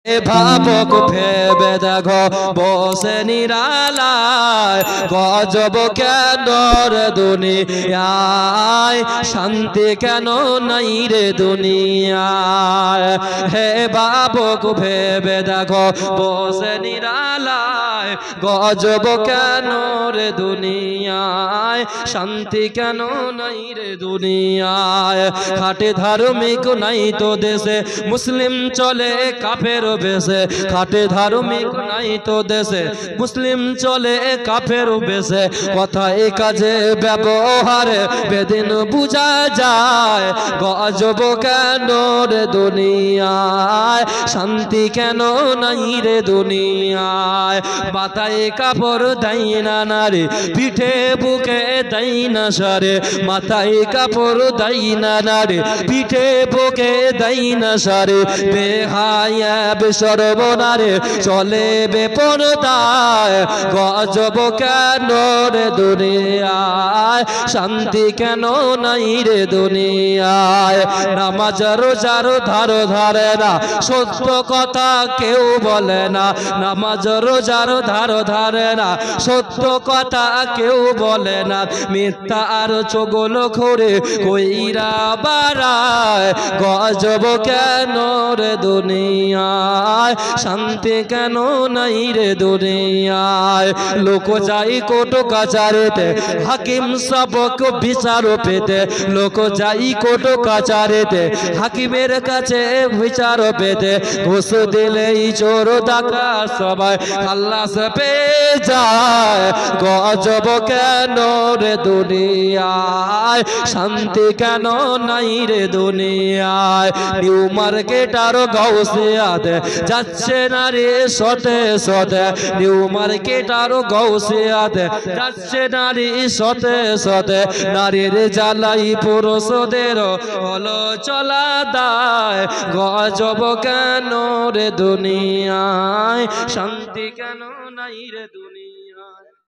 ভাবক ভেবে দেখো বসে নিরালায় গজব কেন রে দুনিয়ায় শান্তি কেন নাই রে দুনিয়ায়। হে ভাবক ভেবে দেখো বসে নিরালায় গজব কেন রে দুনিয়ায় শান্তি কেন নাই রে দুনিয়ায়। খাটে ধার্মিক নাই তো দেশে মুসলিম চলে কাফের বেশে, খাটে ধার্মিক নাই তো দেশে মুসলিম চলে কাফের বেশে। কথায় কাজে ব্যবহারে বেদিন বুঝা যায় গজব কেন রে দুনিয়ায় শান্তি কেন নাই রে দুনিয়ায়। মাথায় কাপড় দেয় না নারে পিঠে বুকে দেয় না সারে, মাথায় কাপড় দেয় না নারে পিঠে বুকে দেয় না সারে। বেহায়া সর্বনারে চলে বেপরদায় গজব কেন রে দুনিয়ায় শান্তি কেন নাই রে দুনিয়ায়। নামাজ রোজার ধার ধারে না সত্য কথা কেউ বলে না, নামাজ রোজার ধার ধারে না সত্য কথা কেউ বলে না। মিথ্যা আর চগল খোরে কইরা বাড়ায় গজব কেন রে দুনিয়ায় শান্তি কেন নাই রে দুনিয়ায়। লোক যাই কোর্ট কাচারেতে হাকিম সবক বিচার পেতে, লোক যাই কোর্ট কাচারেতে হাকিমের কাছে বিচার পেতে। ঘুষ দিলেই চোর ডাকাত সবাই খালাস পেয়ে যায় গজব কেন রে দুনিয়ায় শান্তি কেন নাই রে দুনিয়ায়। নিউ মার্কেট আর গৌসিয়াতে যাচ্ছে না রে সতে সতে, নিউ মার্কেট আর গৌসিয়াতে যাচ্ছে নারী সতে সতে। নারীর জ্বালাই পুরুষদের হলো চলা দায় গজব কেন রে দুনিয়ায় শান্তি কেন নাই রে দুনিয়ায়।